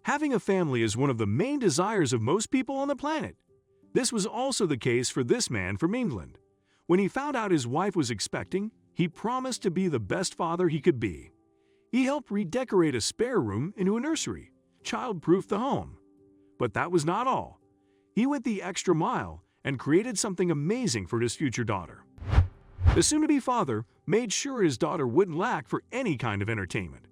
Having a family is one of the main desires of most people on the planet. This was also the case for this man from England. When he found out his wife was expecting, he promised to be the best father he could be. He helped redecorate a spare room into a nursery, childproofed the home. But that was not all. He went the extra mile and created something amazing for his future daughter. The soon-to-be father made sure his daughter wouldn't lack for any kind of entertainment.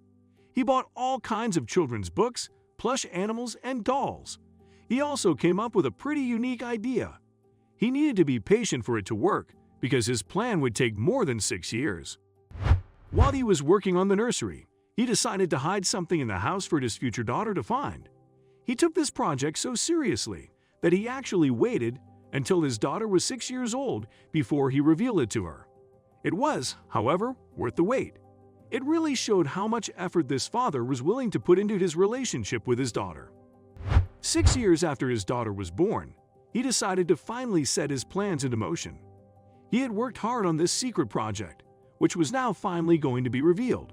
He bought all kinds of children's books, plush animals, and dolls. He also came up with a pretty unique idea. He needed to be patient for it to work because his plan would take more than 6 years. While he was working on the nursery, he decided to hide something in the house for his future daughter to find. He took this project so seriously that he actually waited until his daughter was 6 years old before he revealed it to her. It was, however, worth the wait. It really showed how much effort this father was willing to put into his relationship with his daughter. 6 years after his daughter was born, he decided to finally set his plans into motion. He had worked hard on this secret project, which was now finally going to be revealed.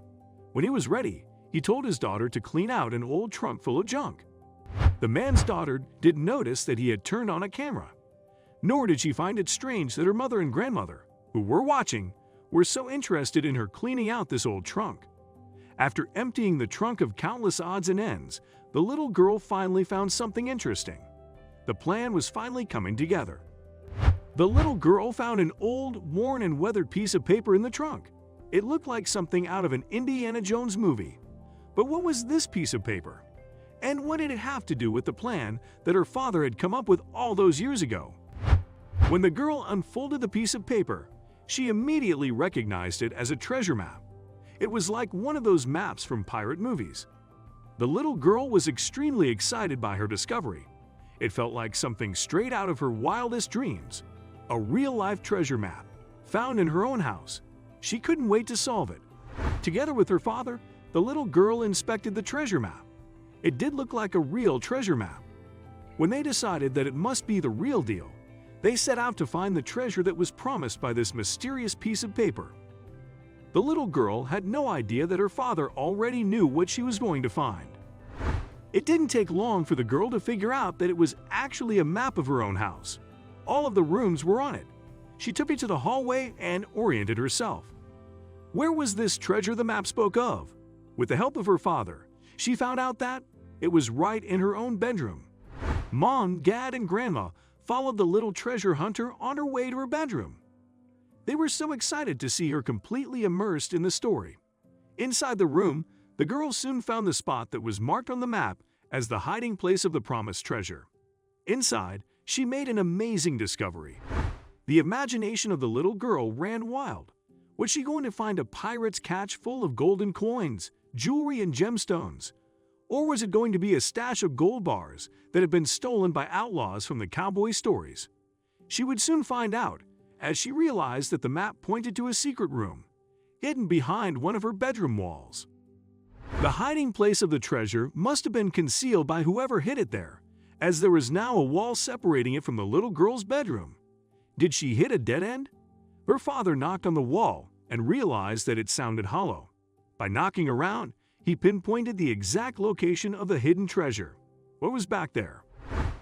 When he was ready, he told his daughter to clean out an old trunk full of junk. The man's daughter didn't notice that he had turned on a camera, nor did she find it strange that her mother and grandmother, who were watching, were so interested in her cleaning out this old trunk. After emptying the trunk of countless odds and ends, the little girl finally found something interesting. The plan was finally coming together. The little girl found an old, worn and weathered piece of paper in the trunk. It looked like something out of an Indiana Jones movie. But what was this piece of paper? And what did it have to do with the plan that her father had come up with all those years ago? When the girl unfolded the piece of paper, she immediately recognized it as a treasure map. It was like one of those maps from pirate movies. The little girl was extremely excited by her discovery. It felt like something straight out of her wildest dreams. A real-life treasure map, found in her own house. She couldn't wait to solve it. Together with her father, the little girl inspected the treasure map. It did look like a real treasure map. When they decided that it must be the real deal, they set out to find the treasure that was promised by this mysterious piece of paper. The little girl had no idea that her father already knew what she was going to find. It didn't take long for the girl to figure out that it was actually a map of her own house. All of the rooms were on it. She took it to the hallway and oriented herself. Where was this treasure the map spoke of? With the help of her father, she found out that it was right in her own bedroom. Mom, Dad, and Grandma followed the little treasure hunter on her way to her bedroom. They were so excited to see her completely immersed in the story. Inside the room, the girl soon found the spot that was marked on the map as the hiding place of the promised treasure. Inside, she made an amazing discovery. The imagination of the little girl ran wild. Was she going to find a pirate's catch full of golden coins, jewelry, and gemstones? Or was it going to be a stash of gold bars that had been stolen by outlaws from the cowboy stories? She would soon find out, as she realized that the map pointed to a secret room, hidden behind one of her bedroom walls. The hiding place of the treasure must have been concealed by whoever hid it there, as there was now a wall separating it from the little girl's bedroom. Did she hit a dead end? Her father knocked on the wall and realized that it sounded hollow. By knocking around, he pinpointed the exact location of the hidden treasure. What was back there?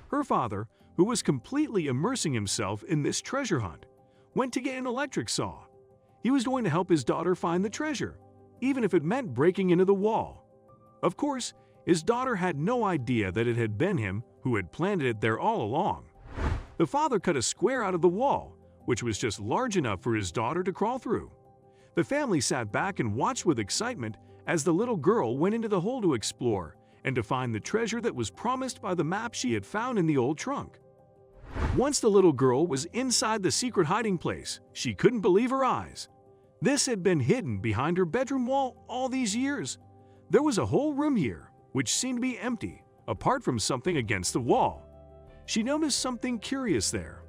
Her father, who was completely immersing himself in this treasure hunt, went to get an electric saw. He was going to help his daughter find the treasure, even if it meant breaking into the wall. Of course, his daughter had no idea that it had been him who had planted it there all along. The father cut a square out of the wall, which was just large enough for his daughter to crawl through. The family sat back and watched with excitement as the little girl went into the hole to explore and to find the treasure that was promised by the map she had found in the old trunk. Once the little girl was inside the secret hiding place, she couldn't believe her eyes. This had been hidden behind her bedroom wall all these years. There was a whole room here, which seemed to be empty, apart from something against the wall. She noticed something curious there.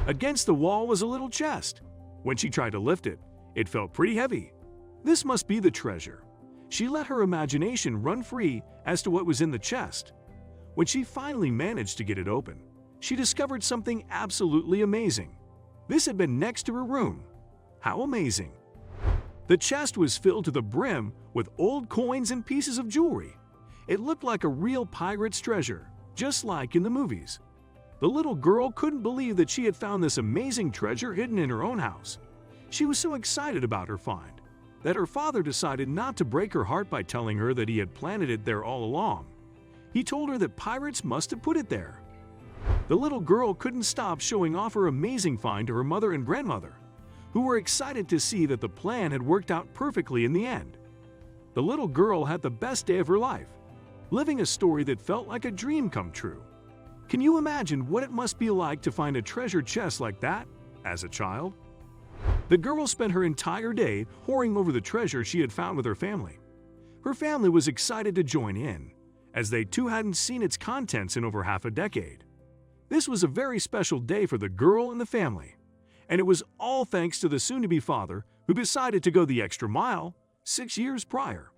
Against the wall was a little chest. When she tried to lift it, it felt pretty heavy. This must be the treasure. She let her imagination run free as to what was in the chest. When she finally managed to get it open, she discovered something absolutely amazing. This had been next to her room. How amazing! The chest was filled to the brim with old coins and pieces of jewelry. It looked like a real pirate's treasure, just like in the movies. The little girl couldn't believe that she had found this amazing treasure hidden in her own house. She was so excited about her find that her father decided not to break her heart by telling her that he had planted it there all along. He told her that pirates must have put it there. The little girl couldn't stop showing off her amazing find to her mother and grandmother, who were excited to see that the plan had worked out perfectly in the end. The little girl had the best day of her life, living a story that felt like a dream come true. Can you imagine what it must be like to find a treasure chest like that as a child? The girl spent her entire day poring over the treasure she had found with her family. Her family was excited to join in, as they too hadn't seen its contents in over half a decade. This was a very special day for the girl and the family, and it was all thanks to the soon-to-be father who decided to go the extra mile 6 years prior.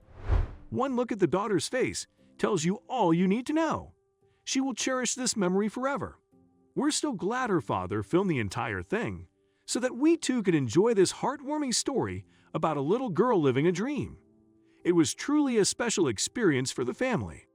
One look at the daughter's face tells you all you need to know. She will cherish this memory forever. We're so glad her father filmed the entire thing, so that we too could enjoy this heartwarming story about a little girl living a dream. It was truly a special experience for the family.